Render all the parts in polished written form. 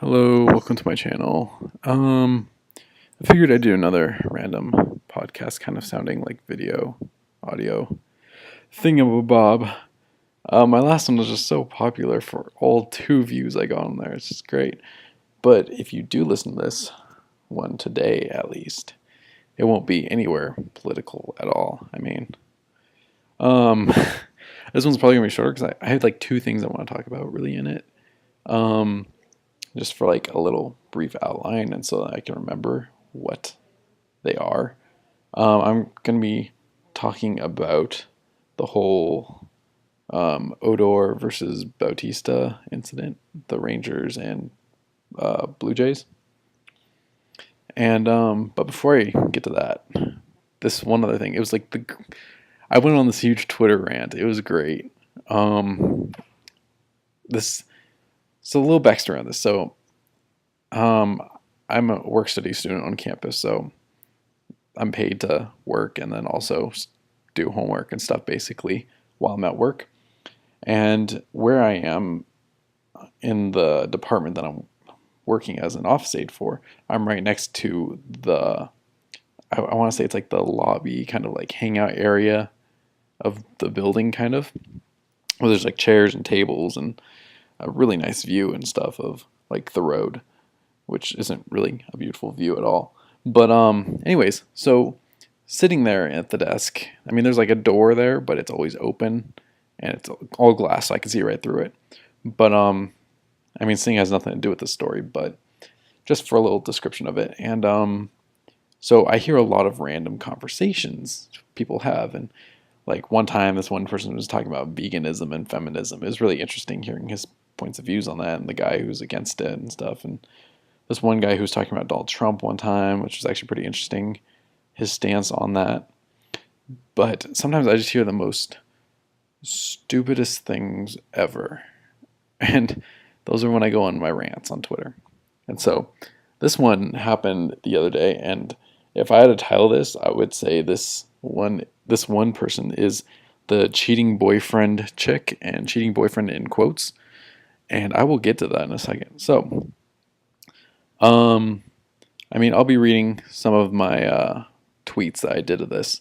Hello, welcome to my channel. I figured I'd do another random podcast, kind of sounding like video, audio thingamabob. My last one was just so popular for all 2 views I got on there. It's just great. But if you do listen to this one today, at least, it won't be anywhere political at all. Um, this one's probably gonna be shorter because I had like 2 things I want to talk about really in it. Um, just for like a little brief outline and so that I can remember what they are. I'm going to be talking about the whole Odor versus Bautista incident, the Rangers and Blue Jays. And but before I get to that, this one other thing. It was like I went on this huge Twitter rant. It was great. This So a little backstory on this. So, I'm a work study student on campus, so I'm paid to work and then also do homework and stuff basically while I'm at work. And where I am in the department that I'm working as an office aide for, I'm right next to I want to say it's like the lobby, kind of like hangout area of the building, kind of, where there's like chairs and tables and a really nice view and stuff of like the road, which isn't really a beautiful view at all. But anyways, so sitting there at the desk, I mean, there's like a door there, but it's always open and it's all glass, so I can see right through it. But I mean, seeing has nothing to do with this story, but just for a little description of it. And so I hear a lot of random conversations people have, and like one time, this one person was talking about veganism and feminism. It was really interesting hearing his points of views on that and the guy who's against it and stuff. And this one guy who was talking about Donald Trump one time, which was actually pretty interesting, his stance on that. But sometimes I just hear the most stupidest things ever. And those are when I go on my rants on Twitter. And so this one happened the other day, and if I had to title this, I would say this one person is the cheating boyfriend chick, and cheating boyfriend in quotes. And I will get to that in a second. So, I mean, I'll be reading some of my tweets that I did of this.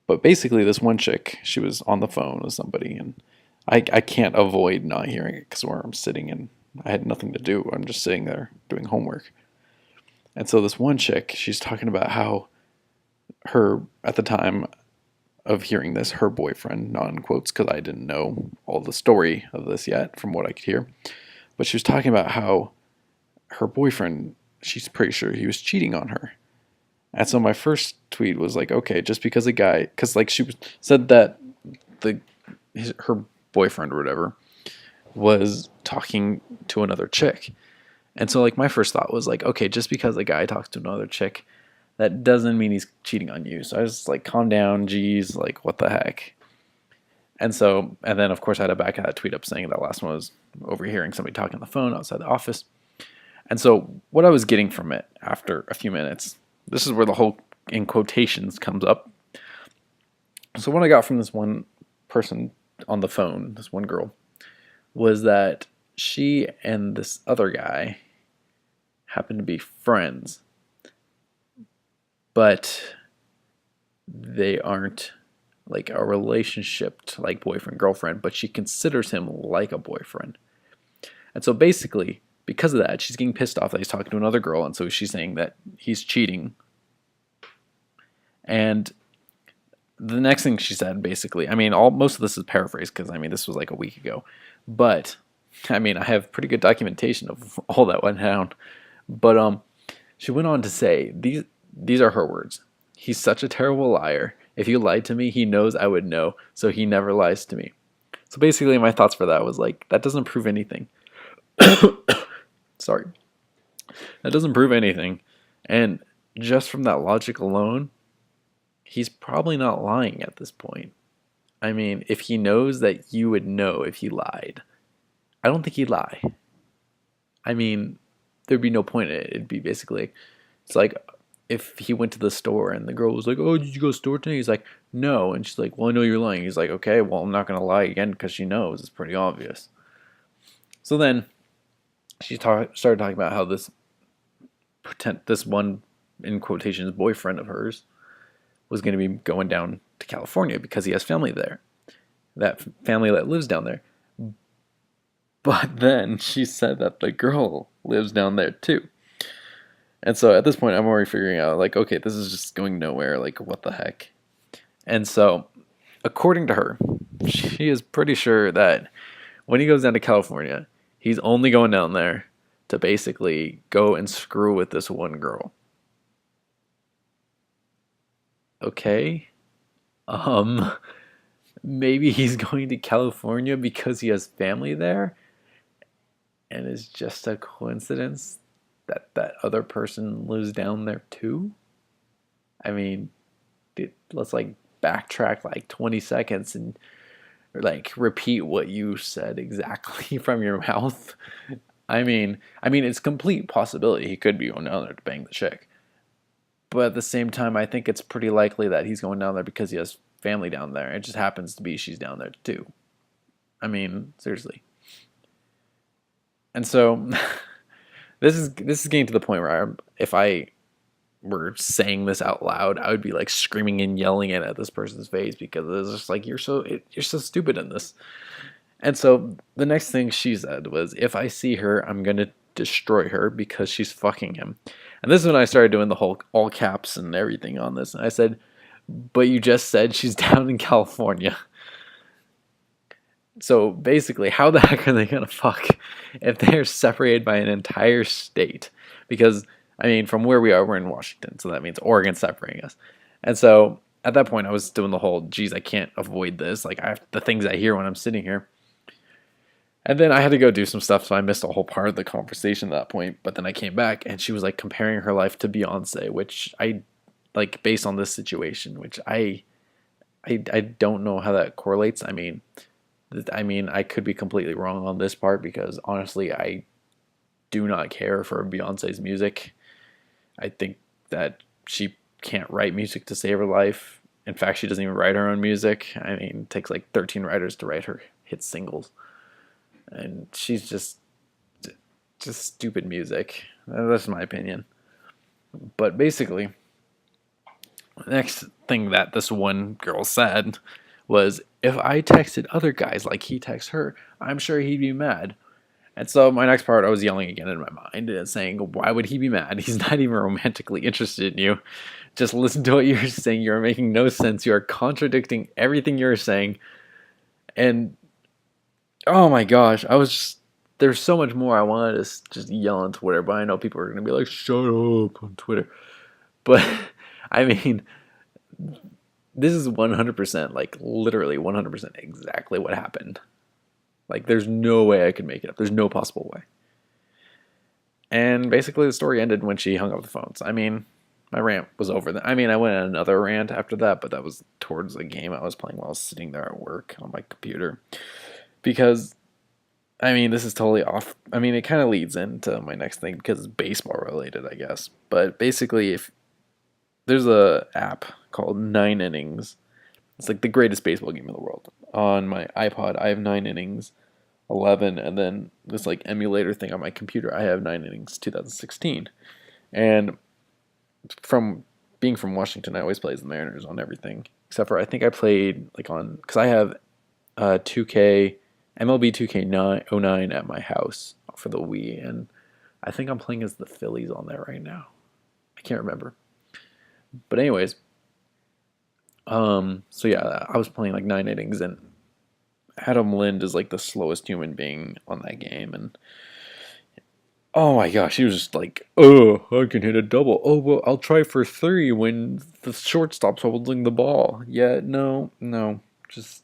But basically, this one chick, she was on the phone with somebody, and I can't avoid not hearing it because where I'm sitting and I had nothing to do. I'm just sitting there doing homework. And so this one chick, she's talking about how at the time of hearing this, her boyfriend, not in quotes, because I didn't know all the story of this yet from what I could hear, but she was talking about how her boyfriend, she's pretty sure he was cheating on her. And so my first tweet was like, okay, just because a guy, because like said that her boyfriend or whatever was talking to another chick. And so like my first thought was like, okay, just because a guy talks to another chick, that doesn't mean he's cheating on you. So I was like, calm down, geez, like what the heck. And then of course I had to back that tweet up saying that last one was overhearing somebody talking on the phone outside the office. And so what I was getting from it after a few minutes, this is where the whole in quotations comes up. So what I got from this one person on the phone, this one girl, was that she and this other guy happened to be friends, but they aren't like a relationship to like boyfriend girlfriend, but she considers him like a boyfriend. And so basically, because of that, she's getting pissed off that he's talking to another girl, and so she's saying that he's cheating. And the next thing she said, basically, I mean, most of this is paraphrased because I mean this was like a week ago, but I mean I have pretty good documentation of all that went down. But she went on to say these are her words. He's such a terrible liar. If he lied to me, he knows I would know, so he never lies to me. So basically, my thoughts for that was like, that doesn't prove anything. Sorry. That doesn't prove anything. And just from that logic alone, he's probably not lying at this point. I mean, if he knows that you would know if he lied, I don't think he'd lie. I mean, there'd be no point in it. It'd be basically, it's like if he went to the store and the girl was like, oh, did you go to the store today? He's like, no. And she's like, well, I know you're lying. He's like, okay, well, I'm not going to lie again because she knows. It's pretty obvious. So then started talking about how this one, in quotations, boyfriend of hers was going to be going down to California because he has family there. That family that lives down there. But then she said that the girl lives down there too. And so at this point, I'm already figuring out, like, okay, this is just going nowhere. Like, what the heck? And so, according to her, she is pretty sure that when he goes down to California, he's only going down there to basically go and screw with this one girl. Okay? Um, Maybe he's going to California because he has family there, and it's just a coincidence that that other person lives down there too. I mean, let's like backtrack like 20 seconds and like repeat what you said exactly from your mouth. I mean, it's complete possibility he could be going down there to bang the chick. But at the same time, I think it's pretty likely that he's going down there because he has family down there. It just happens to be she's down there too. I mean, seriously. And so this is getting to the point where if I were saying this out loud, I would be like screaming and yelling it at this person's face because it's just like you're so stupid in this. And so the next thing she said was, if I see her, I'm gonna destroy her because she's fucking him. And this is when I started doing the whole all caps and everything on this. And I said, but you just said she's down in California. So basically, how the heck are they gonna fuck if they're separated by an entire state? Because I mean, from where we are, we're in Washington, so that means Oregon's separating us. And so at that point, I was doing the whole, geez, I can't avoid this. Like the things I hear when I'm sitting here. And then I had to go do some stuff, so I missed a whole part of the conversation at that point. But then I came back, and she was like comparing her life to Beyonce, which I like based on this situation, which I don't know how that correlates. I mean, I could be completely wrong on this part because honestly, I do not care for Beyonce's music. I think that she can't write music to save her life. In fact, she doesn't even write her own music. I mean, it takes like 13 writers to write her hit singles. And she's just stupid music. That's my opinion. But basically, the next thing that this one girl said was, if I texted other guys like he texts her, I'm sure he'd be mad. And so my next part, I was yelling again in my mind and saying, why would he be mad? He's not even romantically interested in you. Just listen to what you're saying. You're making no sense. You are contradicting everything you're saying. And oh my gosh, there's so much more I wanted to just yell on Twitter, but I know people are going to be like, shut up on Twitter. But I mean, this is 100%, like literally 100% exactly what happened. Like, there's no way I could make it up. There's no possible way. And basically, the story ended when she hung up the phones. I mean, my rant was over. I mean, I went on another rant after that, but that was towards the game I was playing while I was sitting there at work on my computer. Because, I mean, this is totally off. I mean, it kind of leads into my next thing because it's baseball related, I guess. But basically, if there's a app called 9 Innings. It's like the greatest baseball game in the world. On my iPod, I have 9 Innings 11, and then this like emulator thing on my computer, I have 9 Innings 2016. And from being from Washington, I always play as the Mariners on everything, except for I think I played like on, because I have 2K MLB 2K09 at my house for the Wii, and I think I'm playing as the Phillies on there right now. I can't remember. But anyways, so yeah, I was playing like 9 innings, and Adam Lind is like the slowest human being on that game, and oh my gosh, he was just like, oh, I can hit a double. Oh, well, I'll try for 3 when the shortstop's holding the ball. Yeah, no, just,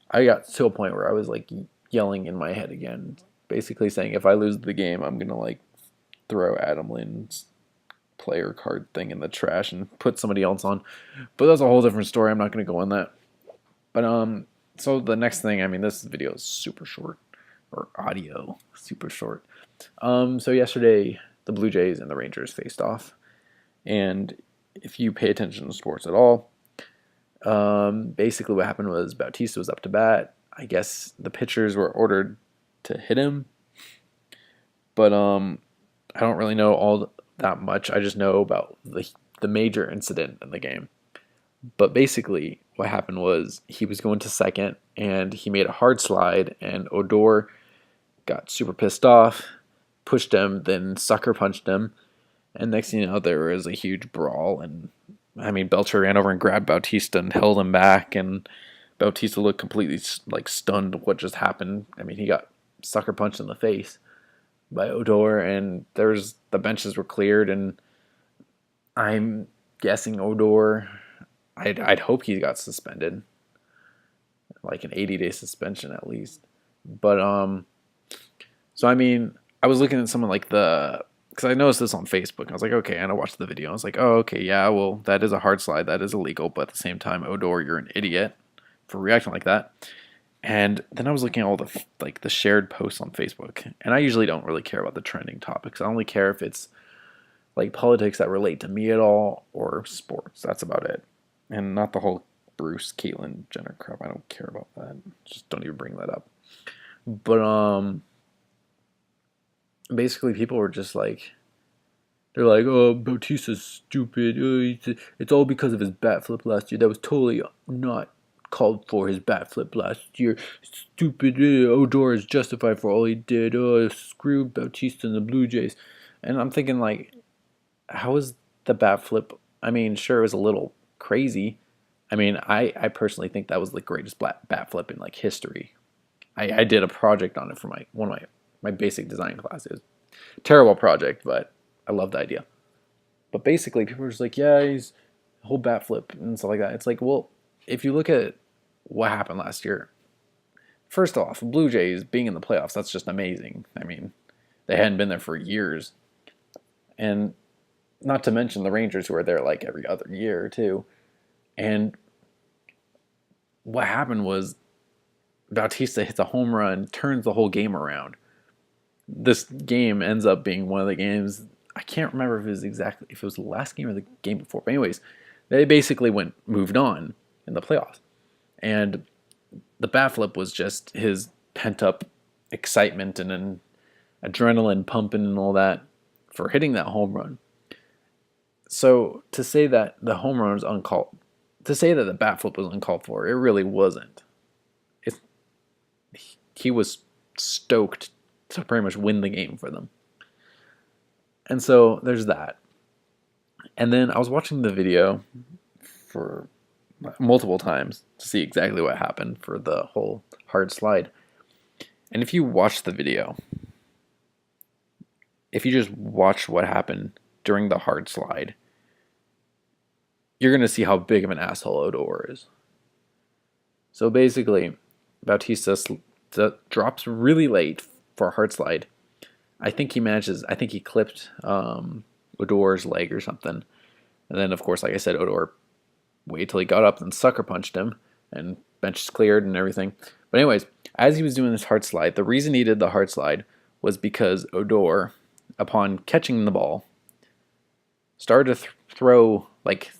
I got to a point where I was like yelling in my head again, basically saying if I lose the game, I'm gonna like throw Adam Lind's player card thing in the trash and put somebody else on. But that's a whole different story. I'm not going to go on that. But so the next thing, I mean, this video is super short, or audio super short. So yesterday the Blue Jays and the Rangers faced off, and if you pay attention to sports at all, basically what happened was Bautista was up to bat. I guess the pitchers were ordered to hit him, But I don't really know all that much. I just know about the major incident in the game. But basically, what happened was he was going to second, and he made a hard slide, and Odor got super pissed off, pushed him, then sucker punched him, and next thing you know, there was a huge brawl, and I mean, Belcher ran over and grabbed Bautista and held him back, and Bautista looked completely like stunned what just happened. I mean, he got sucker punched in the face by Odor, and the benches were cleared, and I'm guessing Odor. I'd hope he got suspended, like an 80-day suspension at least. But so I mean, I was looking at someone like because I noticed this on Facebook. I was like, okay, and I watched the video. I was like, oh, okay, yeah, well, that is a hard slide. That is illegal. But at the same time, Odor, you're an idiot for reacting like that. And then I was looking at all the shared posts on Facebook. And I usually don't really care about the trending topics. I only care if it's like politics that relate to me at all or sports. That's about it. And not the whole Bruce, Caitlyn Jenner crap. I don't care about that. Just don't even bring that up. But basically people were just like, they're like, oh, Bautista's stupid. It's all because of his bat flip last year. That was totally not called for, his bat flip last year. Stupid. Odor is justified for all he did. Screw Bautista and the Blue Jays. And I'm thinking, like, how is the bat flip? I mean, sure, it was a little crazy. I mean, I personally think that was the greatest bat flip in like history. I did a project on it for one of my basic design class. It was a terrible project, but I loved the idea. But basically, people were just like, yeah, he's a whole bat flip and stuff like that. It's like, well, if you look at what happened last year, first off, Blue Jays being in the playoffs, that's just amazing. I mean, they hadn't been there for years. And not to mention the Rangers, who are there like every other year, too. And what happened was Bautista hits a home run, turns the whole game around. This game ends up being one of the games, I can't remember if it was the last game or the game before. But anyways, they basically moved on in the playoffs. And the bat flip was just his pent-up excitement and an adrenaline pumping and all that for hitting that home run. So to say that the home run was uncalled, to say that the bat flip was uncalled for, it really wasn't. He was stoked to pretty much win the game for them. And so there's that. And then I was watching the video for multiple times to see exactly what happened for the whole hard slide. And if you watch the video, if you just watch what happened during the hard slide, you're going to see how big of an asshole Odor is. So basically, Bautista drops really late for a hard slide. I think he clipped Odor's leg or something. And then, of course, like I said, Odor waited till he got up and sucker punched him, and benches cleared and everything. But anyways, as he was doing this hard slide, the reason he did the hard slide was because Odor, upon catching the ball, started to throw, like,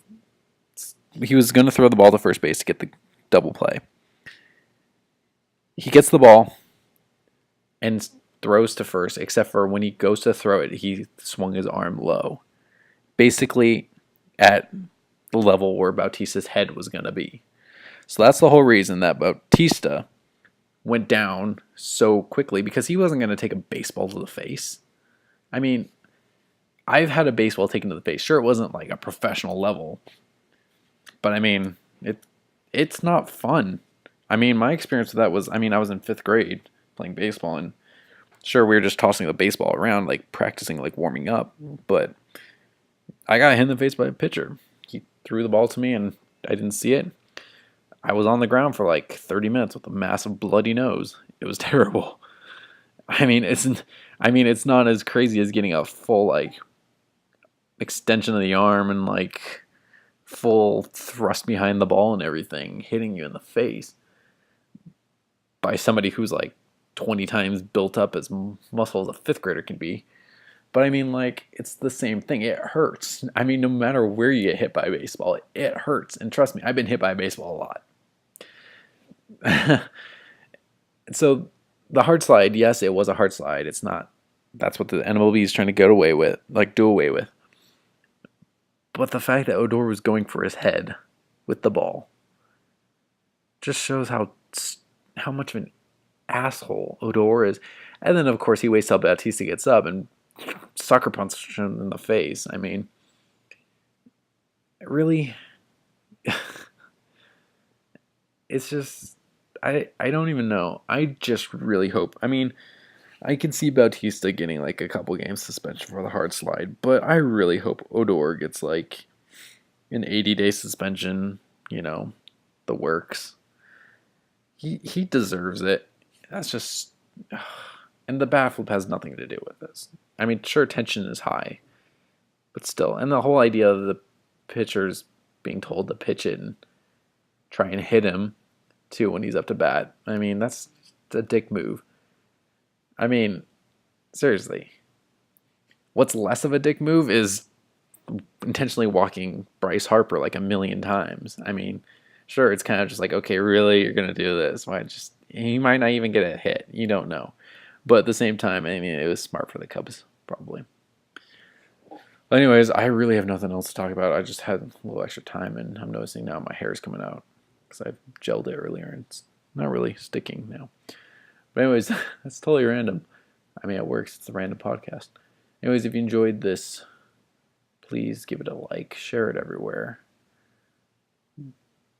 he was going to throw the ball to first base to get the double play. He gets the ball and throws to first, except for when he goes to throw it, he swung his arm low. Basically at the level where Bautista's head was going to be. So that's the whole reason that Bautista went down so quickly, because he wasn't going to take a baseball to the face. I mean, I've had a baseball taken to the face. Sure, it wasn't like a professional level, but I mean, it's not fun. I mean, my experience with that was, I was in 5th grade playing baseball, and sure, we were just tossing the baseball around, like practicing, like warming up, but I got hit in the face by a pitcher. He threw the ball to me, and I didn't see it. I was on the ground for like 30 minutes with a massive bloody nose. It was terrible. It's not as crazy as getting a full like extension of the arm and like full thrust behind the ball and everything, hitting you in the face by somebody who's like 20 times built up as muscle as a 5th grader can be. But it's the same thing. It hurts. No matter where you get hit by a baseball, it hurts. And trust me, I've been hit by a baseball a lot. So the hard slide, yes, it was a hard slide. It's not That's what the MLB is trying to get away with, do away with. But the fact that Odor was going for his head with the ball just shows how much of an asshole Odor is. And then, of course, he waits till Bautista gets up and sucker punches him in the face. I mean, really, it's just, I don't even know. I just really hope. I mean, I can see Bautista getting like a couple games suspension for the hard slide, but I really hope Odor gets like an 80-day suspension, the works. He deserves it. That's just, and the bat flip has nothing to do with this. I mean, sure, tension is high, but still, and the whole idea of the pitchers being told to pitch it and try and hit him too when he's up to bat. I mean, that's a dick move. I mean, seriously, what's less of a dick move is intentionally walking Bryce Harper like a million times. I mean, sure, it's kind of just like, okay, really, you're gonna do this? Why? Just he might not even get a hit. You don't know, but at the same time, I mean, it was smart for the Cubs, probably. But anyways, I really have nothing else to talk about. I just had a little extra time, and I'm noticing now my hair is coming out because I've gelled it earlier, and it's not really sticking now. But anyways, that's totally random. I mean, it works. It's a random podcast. Anyways, if you enjoyed this, please give it a like, share it everywhere.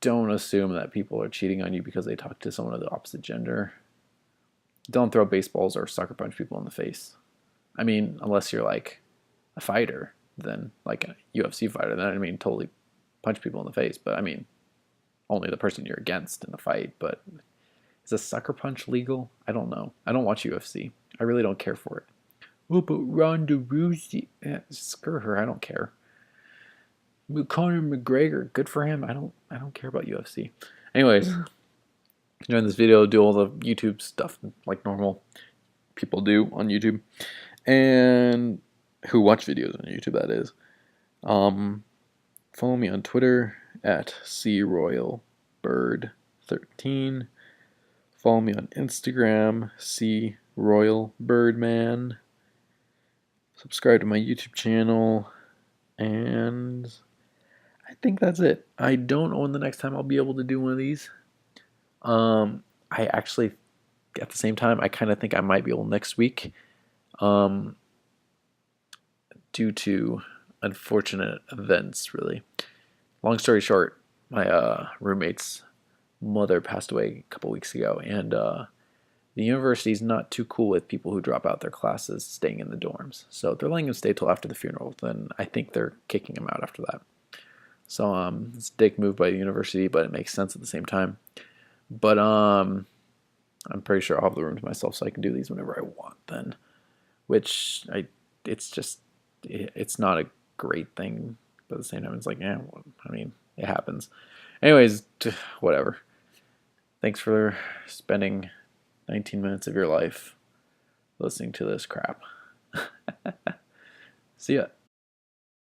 Don't assume that people are cheating on you because they talk to someone of the opposite gender. Don't throw baseballs or sucker punch people in the face. I mean, unless you're like a fighter, then like a UFC fighter, then I mean, totally punch people in the face. But I mean, only the person you're against in the fight. But is a sucker punch legal? I don't know. I don't watch UFC. I really don't care for it. Oh, but Ronda Rousey, screw her. I don't care. Conor McGregor, good for him. I don't care about UFC. Anyways, enjoying this video, do all the YouTube stuff like normal people do on YouTube, and who watch videos on YouTube. That is. Follow me on Twitter at croyalbird13. Follow me on Instagram, croyalbirdman. Subscribe to my YouTube channel, and I think that's it. I don't know when the next time I'll be able to do one of these. I actually, at the same time, I kind of think I might be able next week, due to unfortunate events, really. Long story short, my roommate's mother passed away a couple weeks ago, and the university's not too cool with people who drop out their classes staying in the dorms. So they're letting him stay till after the funeral. Then I think they're kicking him out after that. So it's a dick move by the university, but it makes sense at the same time. But I'm pretty sure I'll have the room to myself so I can do these whenever I want then. It's not a great thing, but at the same time it's like, yeah, well, I mean, it happens. Anyways, whatever. Thanks for spending 19 minutes of your life listening to this crap. See ya.